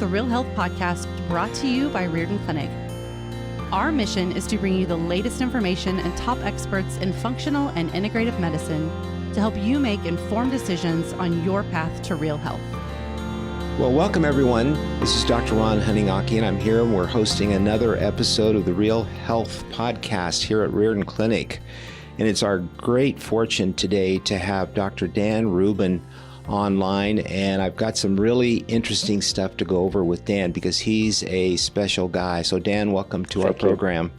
the Real Health Podcast brought to you by Riordan Clinic. Our mission is to bring you the latest information and top experts in functional and integrative medicine to help you make informed decisions on your path to real health. Well, welcome everyone. This is Dr. Ron Hunninghake, and I'm here and we're hosting another episode of the Real Health Podcast here at Riordan Clinic. And it's our great fortune today to have Dr. Dan Rubin online, and I've got some really interesting stuff to go over with Dan because he's a special guy. So Dan, welcome to our program.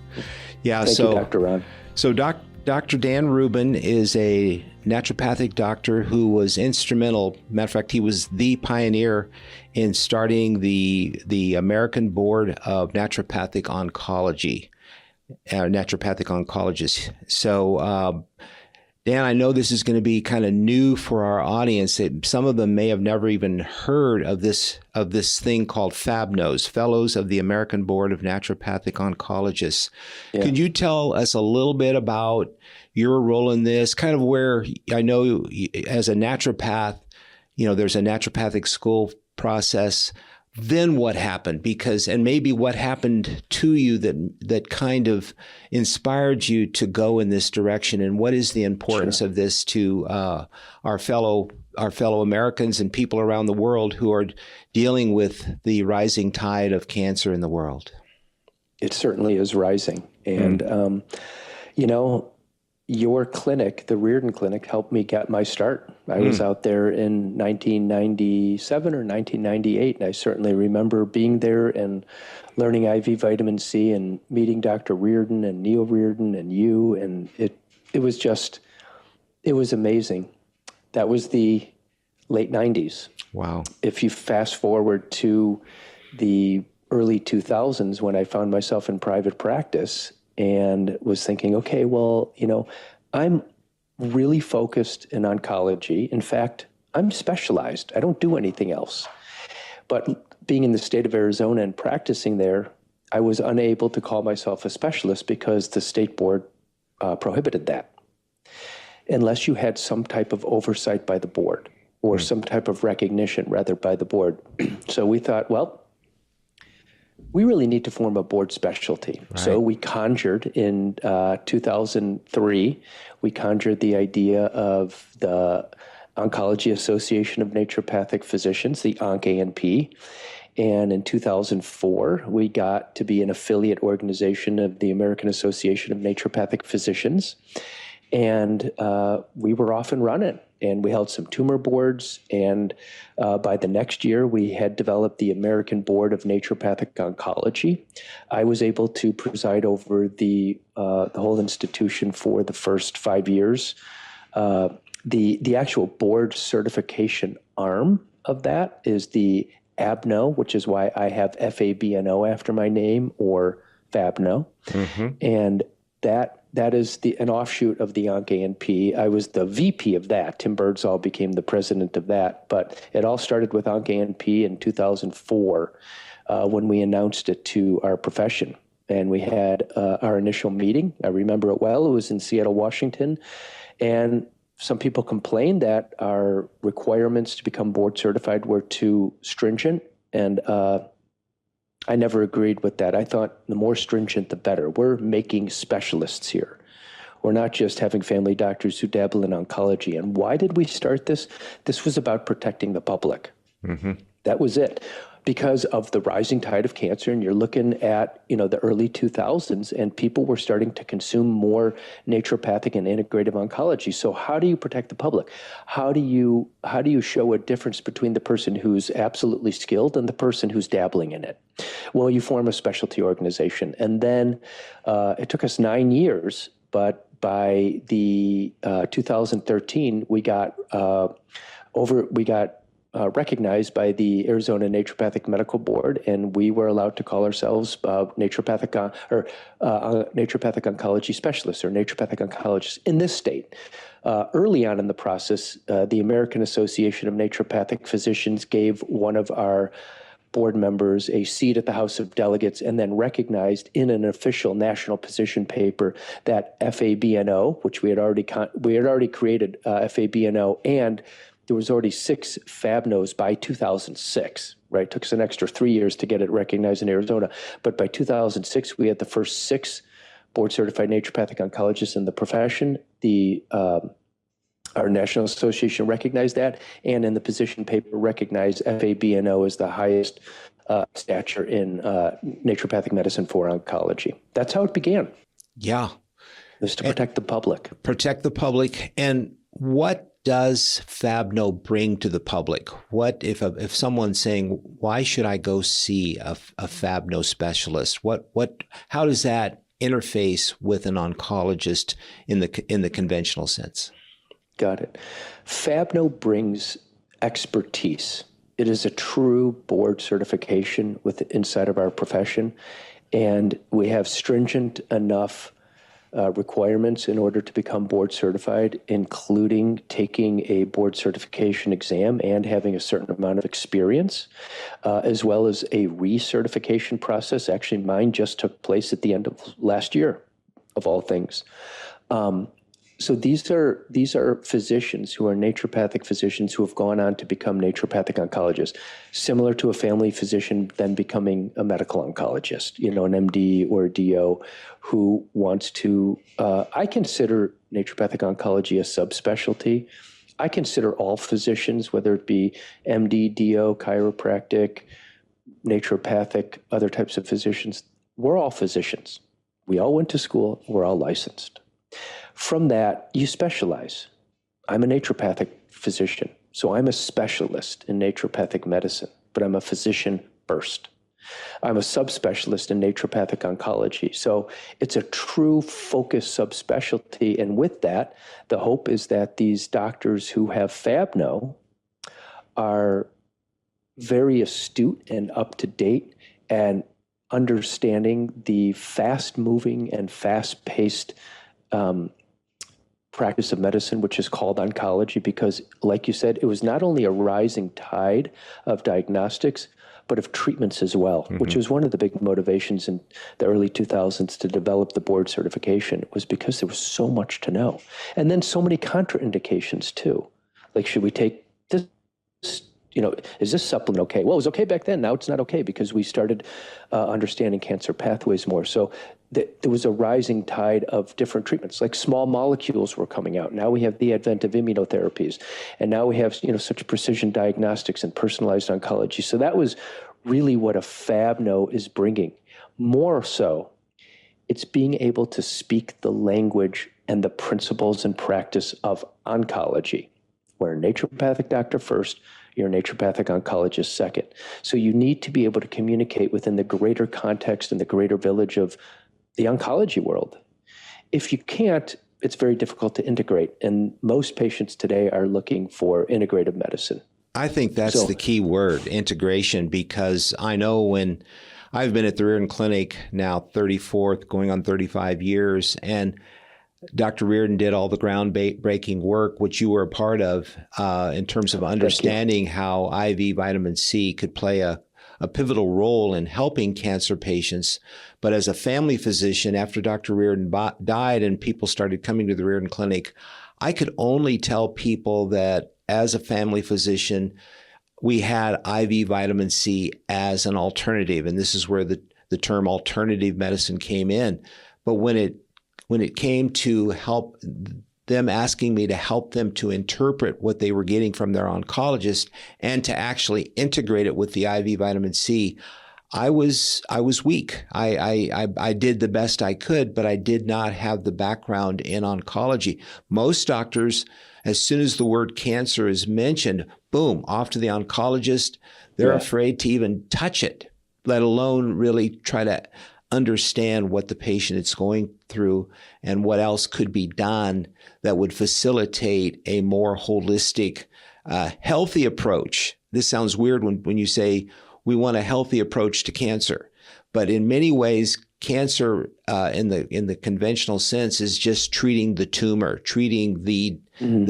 Yeah, Thank you, Dr. Ron. So Dr. Dan Rubin is a naturopathic doctor who was instrumental. Matter of fact, he was the pioneer in starting the American Board of Naturopathic Oncology, naturopathic oncologists. So Dan, I know this is going to be kind of new for our audience. Some of them may have never even heard of this thing called FABNOs, Fellows of the American Board of Naturopathic Oncologists. Yeah. Could you tell us a little bit about your role in this? Kind of where I know as a naturopath, there's a naturopathic school process. Then what happened? And maybe what happened to you that kind of inspired you to go in this direction, and what is the importance of this to our fellow Americans and people around the world who are dealing with the rising tide of cancer in the world? It certainly is rising, and your clinic, the Riordan Clinic, helped me get my start. I was out there in 1997 or 1998, and I certainly remember being there and learning IV vitamin C and meeting Dr. Riordan and Neil Riordan and you, and it was amazing. That was the late 90s. Wow. If you fast forward to the early 2000s when I found myself in private practice and was thinking, okay, well, I'm really focused in oncology. In fact, I'm specialized. I don't do anything else. But being in the state of Arizona and practicing there, I was unable to call myself a specialist because the state board prohibited that, unless you had some type of oversight by the board or some type of recognition, rather, by the board. So we thought, well, we really need to form a board specialty. Right. So we conjured in 2003, we conjured the idea of the Oncology Association of Naturopathic Physicians, the ONC-ANP. And in 2004, we got to be an affiliate organization of the American Association of Naturopathic Physicians. And we were off and running. And we held some tumor boards, and by the next year, we had developed the American Board of Naturopathic Oncology. I was able to preside over the whole institution for the first 5 years. The actual board certification arm of that is the FABNO, which is why I have FABNO after my name, or FABNO. Mm-hmm. And that is an offshoot of the ONC-ANP. I was the VP of that. Tim Birdsall became the president of that. But it all started with ONC-ANP in 2004 when we announced it to our profession. And we had our initial meeting. I remember it well. It was in Seattle, Washington. And some people complained that our requirements to become board certified were too stringent. And I never agreed with that. I thought the more stringent, the better. We're making specialists here. We're not just having family doctors who dabble in oncology. And why did we start this? This was about protecting the public. Mm-hmm. That was it. Because of the rising tide of cancer, and you're looking at, the early 2000s, and people were starting to consume more naturopathic and integrative oncology. So how do you protect the public? How do you show a difference between the person who's absolutely skilled and the person who's dabbling in it? Well, you form a specialty organization. And then it took us 9 years, but by the 2013, we got recognized by the Arizona Naturopathic Medical Board, and we were allowed to call ourselves naturopathic oncology specialists or naturopathic oncologists in this state. Early on in the process, the American Association of Naturopathic Physicians gave one of our board members a seat at the House of Delegates, and then recognized in an official national position paper that FABNO, which we had already created FABNO, and there was already 6 FABNOs by 2006. right? It took us an extra 3 years to get it recognized in Arizona. But by 2006, we had the first 6 board-certified naturopathic oncologists in the profession. Our National Association recognized that, and in the position paper recognized FABNO as the highest stature in naturopathic medicine for oncology. That's how it began. Yeah. It was to protect the public. Protect the public. And what does FABNO bring to the public? What if someone's saying, why should I go see a FABNO specialist? How does that interface with an oncologist in the conventional sense? Got it. FABNO brings expertise. It is a true board certification inside of our profession, and we have stringent enough requirements in order to become board certified, including taking a board certification exam and having a certain amount of experience, as well as a recertification process. Actually, mine just took place at the end of last year, of all things. So these are physicians who are naturopathic physicians who have gone on to become naturopathic oncologists, similar to a family physician then becoming a medical oncologist, an MD or a DO who wants to, I consider naturopathic oncology a subspecialty. I consider all physicians, whether it be MD, DO, chiropractic, naturopathic, other types of physicians, we're all physicians. We all went to school, we're all licensed. From that, you specialize. I'm a naturopathic physician, so I'm a specialist in naturopathic medicine, but I'm a physician first. I'm a subspecialist in naturopathic oncology. So it's a true focused subspecialty. And with that, the hope is that these doctors who have FABNO are very astute and up to date and understanding the fast-moving and fast-paced practice of medicine, which is called oncology, because, like you said, it was not only a rising tide of diagnostics, but of treatments as well, which was one of the big motivations in the early 2000s to develop the board certification, was because there was so much to know. And then so many contraindications too. Like, should we take this, is this supplement okay? Well, it was okay back then. Now it's not okay because we started understanding cancer pathways more. So there was a rising tide of different treatments, like small molecules were coming out. Now we have the advent of immunotherapies, and now we have such precision diagnostics and personalized oncology. So that was really what a FABNO is bringing. More so, it's being able to speak the language and the principles and practice of oncology. We're a naturopathic doctor first, you're a naturopathic oncologist second. So you need to be able to communicate within the greater context and the greater village of the oncology world. If you can't, it's very difficult to integrate. And most patients today are looking for integrative medicine. I think that's the key word, integration, because I know when I've been at the Riordan Clinic now 34th, going on 35 years, and Dr. Riordan did all the groundbreaking work, which you were a part of, in terms of understanding how IV vitamin C could play a pivotal role in helping cancer patients. But as a family physician, after Dr. Riordan died and people started coming to the Riordan Clinic, I could only tell people that as a family physician, we had IV vitamin C as an alternative. And this is where the term alternative medicine came in. But when it came to help them, asking me to help them to interpret what they were getting from their oncologist and to actually integrate it with the IV vitamin C, I was weak. I did the best I could, but I did not have the background in oncology. Most doctors, as soon as the word cancer is mentioned, boom, off to the oncologist. They're afraid to even touch it, let alone really try to understand what the patient is going through and what else could be done that would facilitate a more holistic, healthy approach. This sounds weird when you say we want a healthy approach to cancer, but in many ways, cancer in the conventional sense is just treating the tumor, treating the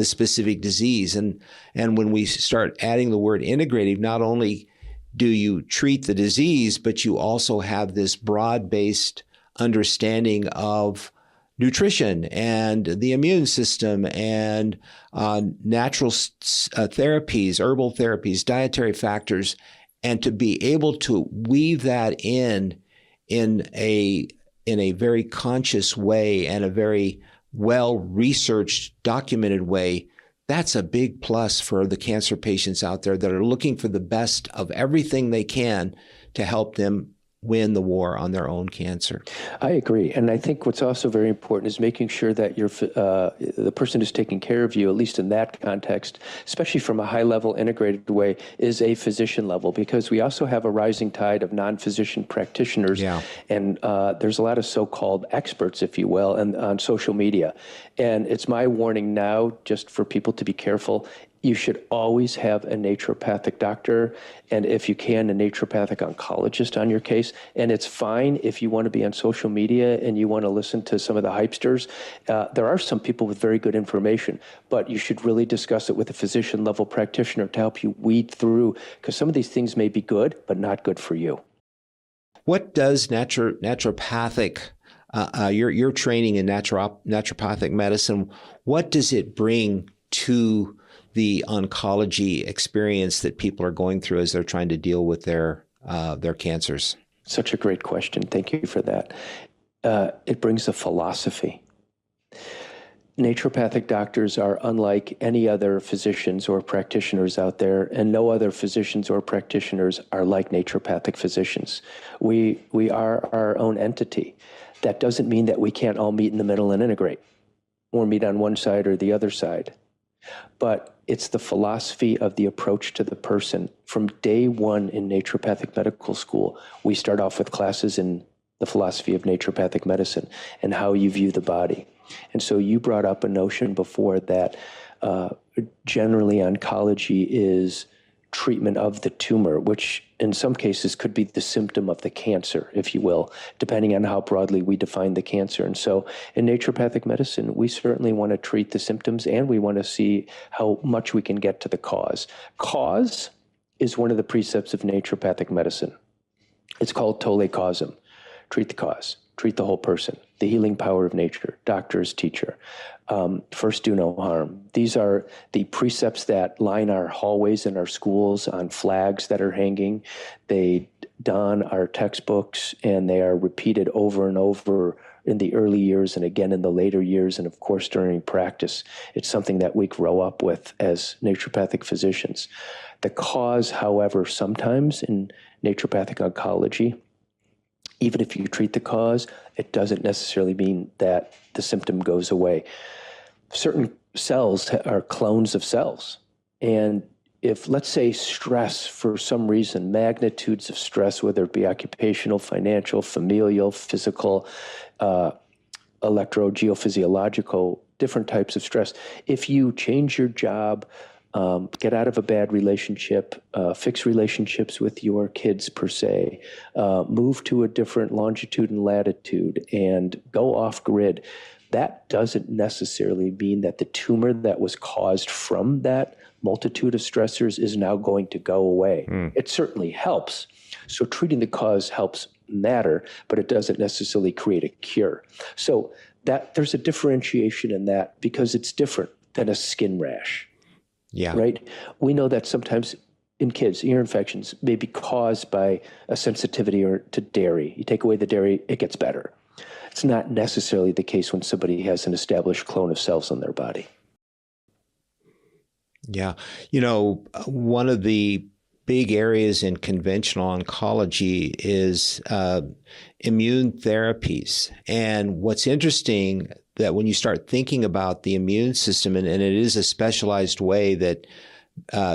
specific disease. And when we start adding the word integrative, not only do you treat the disease, but you also have this broad-based understanding of nutrition and the immune system and natural therapies, herbal therapies, dietary factors. and to be able to weave that in a very conscious way and a very well-researched, documented way, that's a big plus for the cancer patients out there that are looking for the best of everything they can to help them win the war on their own cancer. I agree. And I think what's also very important is making sure that the person who's taking care of you, at least in that context, especially from a high-level integrated way, is a physician level, because we also have a rising tide of non-physician practitioners. Yeah. And there's a lot of so-called experts, if you will, on social media. And it's my warning now, just for people to be careful. You should always have a naturopathic doctor, and if you can, a naturopathic oncologist on your case. And it's fine if you want to be on social media and you want to listen to some of the hypesters. There are some people with very good information, but you should really discuss it with a physician-level practitioner to help you weed through, because some of these things may be good, but not good for you. What does naturopathic, your training in naturopathic medicine, what does it bring to the oncology experience that people are going through as they're trying to deal with their cancers? Such a great question. Thank you for that. It brings a philosophy. Naturopathic doctors are unlike any other physicians or practitioners out there, and no other physicians or practitioners are like naturopathic physicians. We are our own entity. That doesn't mean that we can't all meet in the middle and integrate, or meet on one side or the other side. But it's the philosophy of the approach to the person. From day one in naturopathic medical school, we start off with classes in the philosophy of naturopathic medicine and how you view the body. And so you brought up a notion before that generally oncology is treatment of the tumor, which in some cases could be the symptom of the cancer, if you will, depending on how broadly we define the cancer. And so in naturopathic medicine, we certainly want to treat the symptoms, and we want to see how much we can get to the cause. Cause is one of the precepts of naturopathic medicine. It's called tolle causum. Treat the cause. Treat the whole person. The healing power of nature. Doctor is teacher. First, do no harm. These are the precepts that line our hallways in our schools on flags that are hanging. They don our textbooks, and they are repeated over and over in the early years and again in the later years, and of course during practice. It's something that we grow up with as naturopathic physicians. The cause, however, sometimes in naturopathic oncology, even if you treat the cause, it doesn't necessarily mean that the symptom goes away. Certain cells are clones of cells. And if, let's say, stress for some reason, magnitudes of stress, whether it be occupational, financial, familial, physical, electrogeophysiological, different types of stress, if you change your job, get out of a bad relationship, fix relationships with your kids per se, move to a different longitude and latitude, and go off grid, that doesn't necessarily mean that the tumor that was caused from that multitude of stressors is now going to go away. It certainly helps. So treating the cause helps matter, but it doesn't necessarily create a cure. So that there's a differentiation in that, because it's different than a skin rash. Yeah. Right? We know that sometimes in kids, ear infections may be caused by a sensitivity to dairy. You take away the dairy, it gets better. It's not necessarily the case when somebody has an established clone of cells in their body. Yeah. One of the big areas in conventional oncology is immune therapies. And what's interesting that when you start thinking about the immune system, and it is a specialized way that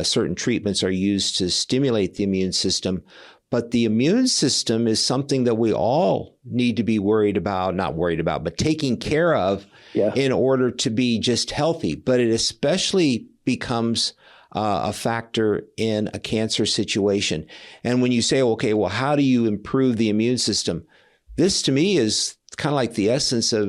certain treatments are used to stimulate the immune system, but the immune system is something that we all need to be but taking care of in order to be just healthy. But it especially becomes a factor in a cancer situation. And when you say, okay, well, how do you improve the immune system? This to me is kind of like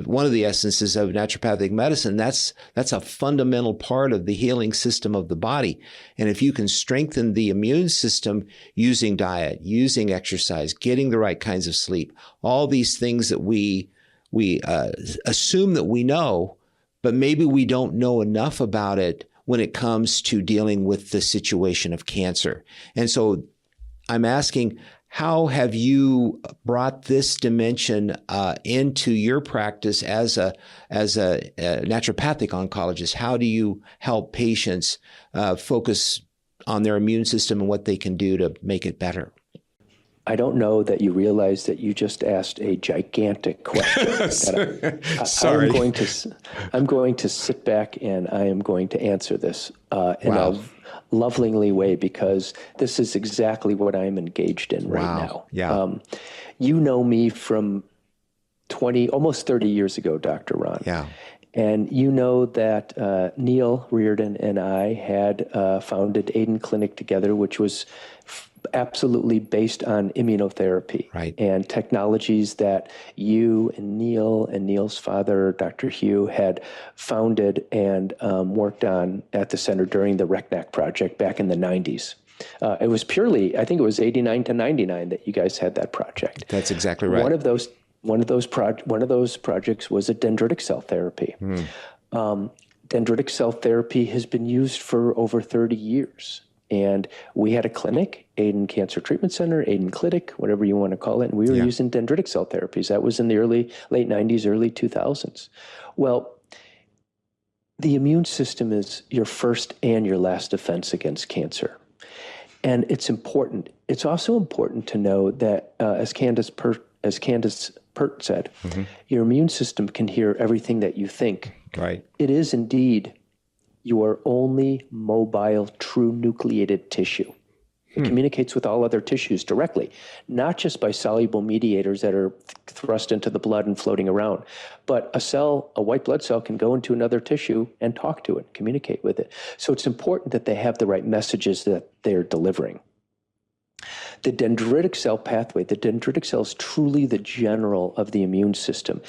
one of the essences of naturopathic medicine. That's a fundamental part of the healing system of the body. And if you can strengthen the immune system using diet, using exercise, getting the right kinds of sleep, all these things that we assume that we know, but maybe we don't know enough about it when it comes to dealing with the situation of cancer. And so I'm asking, how have you brought this dimension into your practice as a naturopathic oncologist? How do you help patients focus on their immune system and what they can do to make it better? I don't know that you realize that you just asked a gigantic question. Sorry. I'm going to sit back and I am going to answer this in Wow. a lovingly way, because this is exactly what I'm engaged in right Wow. now. Yeah. You know me from almost 30 years ago, Dr. Ron. Yeah. And you know that Neil Riordan and I had founded Aiden Clinic together, which was absolutely based on immunotherapy, right, and technologies that you and Neil's father, Dr. Hugh, had founded and worked on at the center during the RECNAC project back in the 90s. It was purely, I think it was 89 to 99 that you guys had that project. That's exactly right. One of those projects was a dendritic cell therapy. Dendritic cell therapy has been used for over 30 years. And we had a clinic, Aiden Cancer Treatment Center, Aiden Clinic, whatever you want to call it. And we were using dendritic cell therapies. That was in the late 90s, early 2000s. Well, the immune system is your first and your last defense against cancer. And it's important. It's also important to know that, as Candace Pert said, your immune system can hear everything that you think. Right. It is indeed your only mobile, true nucleated tissue. It communicates with all other tissues directly, not just by soluble mediators that are thrust into the blood and floating around, but a white blood cell can go into another tissue and talk to it, communicate with it. So it's important that they have the right messages that they're delivering. The dendritic cell pathway, the dendritic cell is truly the general of the immune system.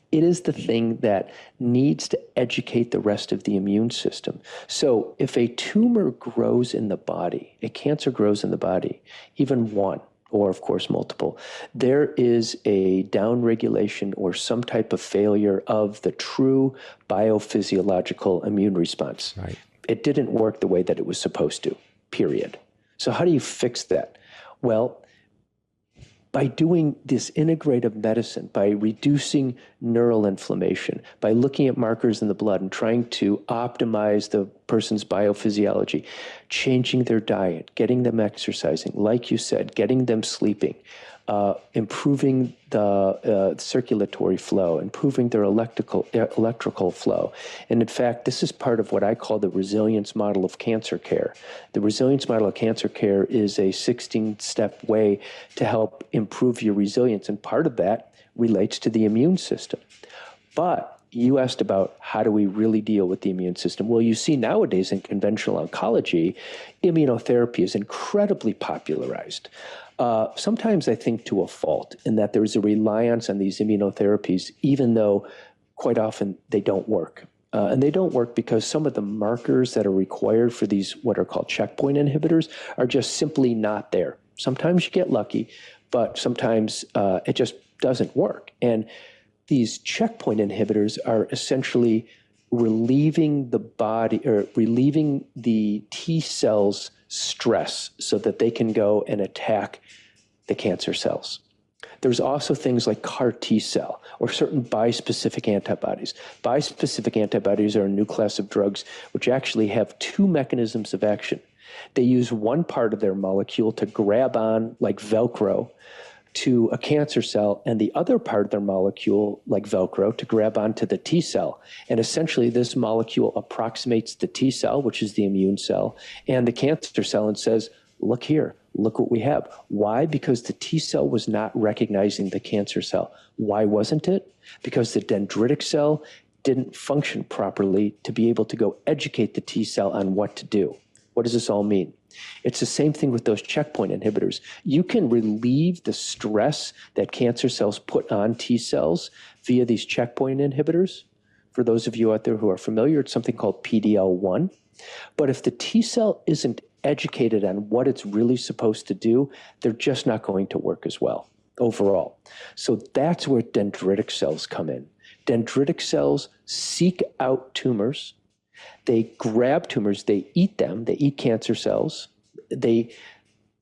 It is the thing that needs to educate the rest of the immune system. So if a tumor grows in the body, a cancer grows in the body, even one, or of course multiple, there is a downregulation or some type of failure of the true biophysiological immune response. Right. It didn't work the way that it was supposed to, period. So how do you fix that? Well, by doing this integrative medicine, by reducing neural inflammation, by looking at markers in the blood and trying to optimize the person's biophysiology, changing their diet, getting them exercising, like you said, getting them sleeping, improving the circulatory flow, improving their electrical flow. And in fact, this is part of what I call the resilience model of cancer care. The resilience model of cancer care is a 16-step way to help improve your resilience. And part of that relates to the immune system. But you asked about how do we really deal with the immune system. Well, you see nowadays in conventional oncology, immunotherapy is incredibly popularized. Sometimes I think to a fault, in that there is a reliance on these immunotherapies, even though quite often they don't work. And they don't work because some of the markers that are required for these what are called checkpoint inhibitors are just simply not there. Sometimes you get lucky, but sometimes it just doesn't work. And these checkpoint inhibitors are essentially relieving the body, or relieving the T cells' stress so that they can go and attack the cancer cells. There's also things like CAR T cell or certain bispecific antibodies. Bispecific antibodies are a new class of drugs which actually have two mechanisms of action. They use one part of their molecule to grab on, like Velcro, to a cancer cell, and the other part of their molecule, like Velcro, to grab onto the T cell. And essentially, this molecule approximates the T cell, which is the immune cell, and the cancer cell, and says, look here, look what we have. Why? Because the T cell was not recognizing the cancer cell. Why wasn't it? Because the dendritic cell didn't function properly to be able to go educate the T cell on what to do. What does this all mean? It's the same thing with those checkpoint inhibitors. You can relieve the stress that cancer cells put on T cells via these checkpoint inhibitors. For those of you out there who are familiar, it's something called PD-L1. But if the T cell isn't educated on what it's really supposed to do, they're just not going to work as well overall. So that's where dendritic cells come in. Dendritic cells seek out tumors. They grab tumors, they eat them, they eat cancer cells. They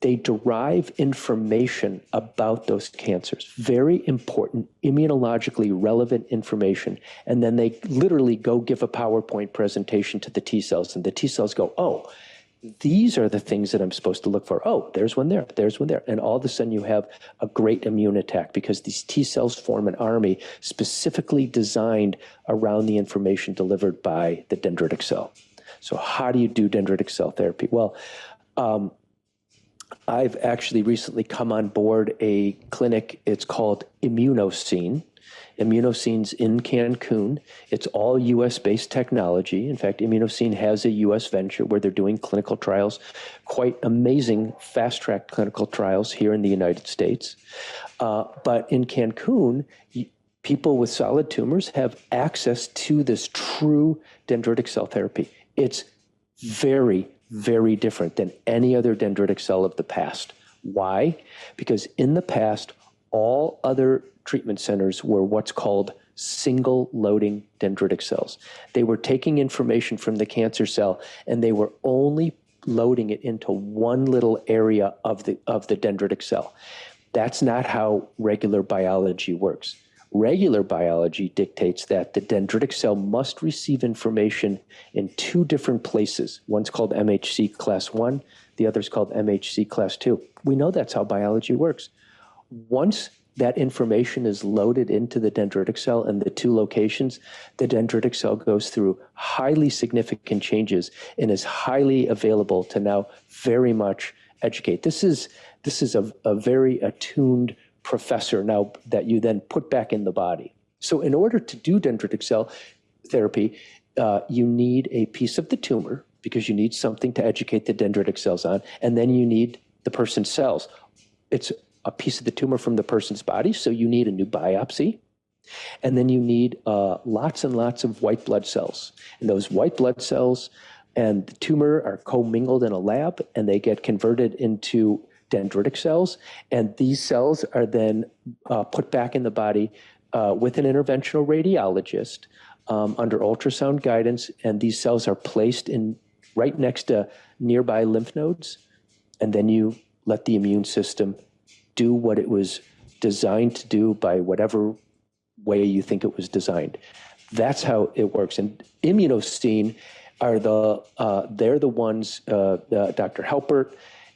they derive information about those cancers, very important, immunologically relevant information. And then they literally go give a PowerPoint presentation to the T cells, and the T cells go, oh, these are the things that I'm supposed to look for. Oh, there's one there, there's one there. And all of a sudden you have a great immune attack because these T cells form an army specifically designed around the information delivered by the dendritic cell. So how do you do dendritic cell therapy? Well, I've actually recently come on board a clinic. It's called Immunoscene. Immunoscene's in Cancun. It's all US-based technology. In fact, Immunoscene has a US venture where they're doing clinical trials, quite amazing fast-track clinical trials here in the United States. But in Cancun, people with solid tumors have access to this true dendritic cell therapy. It's very, very different than any other dendritic cell of the past. Why? Because in the past, all other treatment centers were what's called single loading dendritic cells. They were taking information from the cancer cell and they were only loading it into one little area of the dendritic cell. That's not how regular biology works. Regular biology dictates that the dendritic cell must receive information in two different places. One's called MHC class 1, the other's called MHC class 2. We know that's how biology works. Once that information is loaded into the dendritic cell in the two locations, the dendritic cell goes through highly significant changes and is highly available to now very much educate. This is a very attuned professor now that you then put back in the body. So in order to do dendritic cell therapy, you need a piece of the tumor because you need something to educate the dendritic cells on, and then you need the person's cells. It's a piece of the tumor from the person's body, so you need a new biopsy. And then you need lots and lots of white blood cells. And those white blood cells and the tumor are commingled in a lab, and they get converted into dendritic cells. And these cells are then put back in the body with an interventional radiologist under ultrasound guidance. And these cells are placed in right next to nearby lymph nodes. And then you let the immune system do what it was designed to do by whatever way you think it was designed. That's how it works. And Immunoscene are they're the ones, Dr. Halpert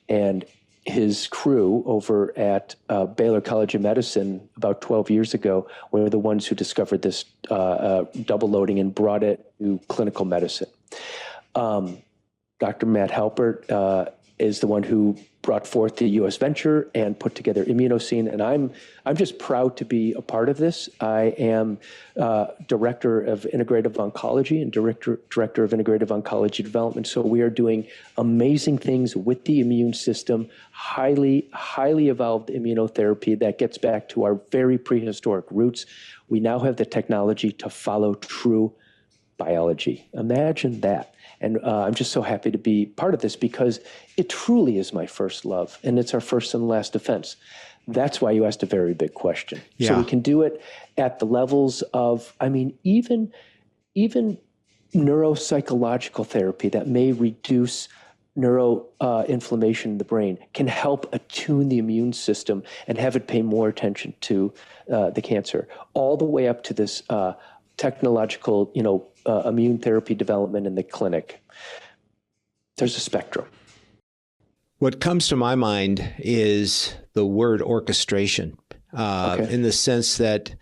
and his crew over at Baylor College of Medicine about 12 years ago were the ones who discovered this double loading and brought it to clinical medicine. Dr. Matt Halpert is the one who brought forth the U.S. venture and put together Immunoscene, and I'm just proud to be a part of this. I am director of Integrative Oncology and director of Integrative Oncology Development. So we are doing amazing things with the immune system, highly evolved immunotherapy that gets back to our very prehistoric roots. We now have the technology to follow true biology. Imagine that. And I'm just so happy to be part of this because it truly is my first love, and it's our first and last defense. That's why you asked a very big question. Yeah. So we can do it at the levels of, even neuropsychological therapy that may reduce neuroinflammation in the brain can help attune the immune system and have it pay more attention to the cancer, all the way up to this technological, immune therapy development in the clinic. There's a spectrum. What comes to my mind is the word orchestration, in the sense that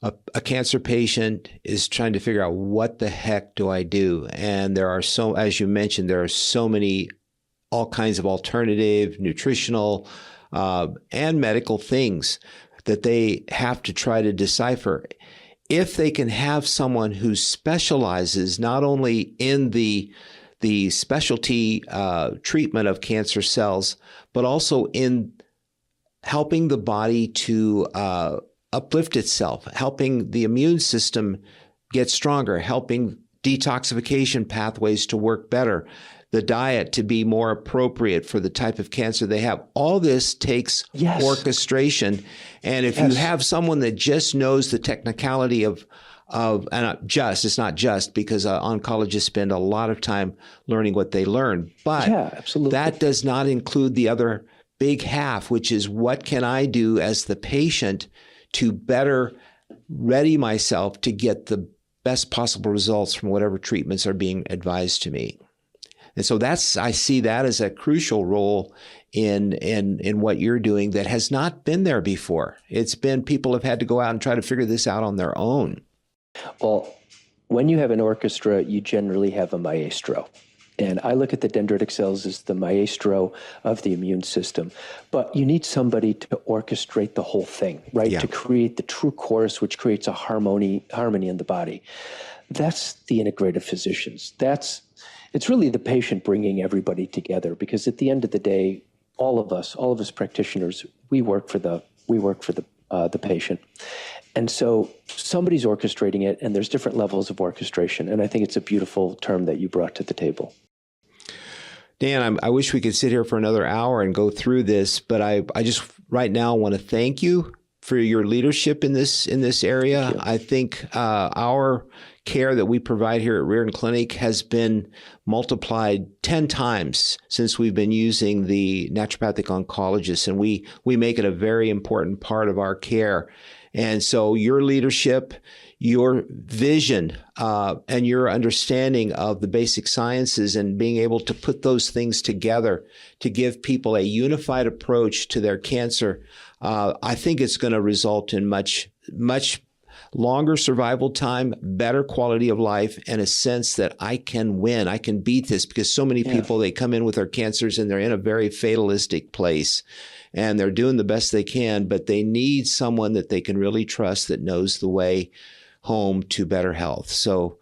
a cancer patient is trying to figure out what the heck do I do? And there are as you mentioned, there are so many, all kinds of alternative, nutritional, and medical things that they have to try to decipher. If they can have someone who specializes not only in the specialty treatment of cancer cells, but also in helping the body to uplift itself, helping the immune system get stronger, helping detoxification pathways to work better, the diet to be more appropriate for the type of cancer they have. All this takes orchestration. And if you have someone that just knows the technicality of it's not just because oncologists spend a lot of time learning what they learn, but that does not include the other big half, which is what can I do as the patient to better ready myself to get the best possible results from whatever treatments are being advised to me. And so I see that as a crucial role in what you're doing that has not been there before. It's been people have had to go out and try to figure this out on their own. Well, when you have an orchestra, you generally have a maestro. And I look at the dendritic cells as the maestro of the immune system. But you need somebody to orchestrate the whole thing, right? Yeah. To create the true chorus, which creates a harmony in the body. That's the integrative physicians. It's really the patient bringing everybody together, because at the end of the day, all of us practitioners, we work for the patient. And so somebody's orchestrating it, and there's different levels of orchestration. And I think it's a beautiful term that you brought to the table. Dan, I wish we could sit here for another hour and go through this, but I just right now want to thank you for your leadership in this area. I think our care that we provide here at Riordan Clinic has been multiplied 10 times since we've been using the naturopathic oncologists, and we make it a very important part of our care. And so your leadership, your vision, and your understanding of the basic sciences and being able to put those things together to give people a unified approach to their cancer, I think it's going to result in much longer survival time, better quality of life, and a sense that I can win, I can beat this, because so many people, they come in with their cancers and they're in a very fatalistic place. And they're doing the best they can, but they need someone that they can really trust that knows the way home to better health. So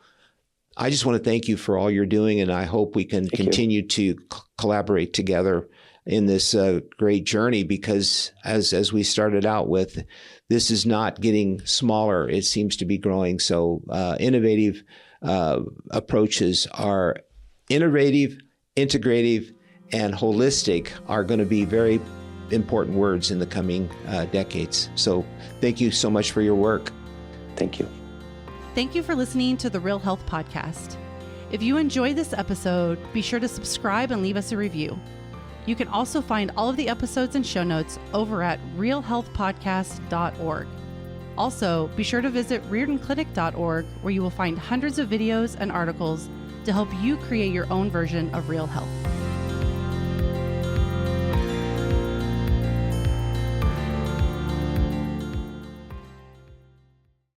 I just want to thank you for all you're doing, and I hope we can continue to collaborate together in this great journey, because as we started out with, this is not getting smaller. It seems to be growing. So innovative approaches are innovative, integrative, and holistic are going to be very important words in the coming decades. So thank you so much for your work. Thank you. Thank you for listening to the Real Health Podcast. If you enjoyed this episode, be sure to subscribe and leave us a review. You can also find all of the episodes and show notes over at realhealthpodcast.org. Also, be sure to visit riordanclinic.org, where you will find hundreds of videos and articles to help you create your own version of real health.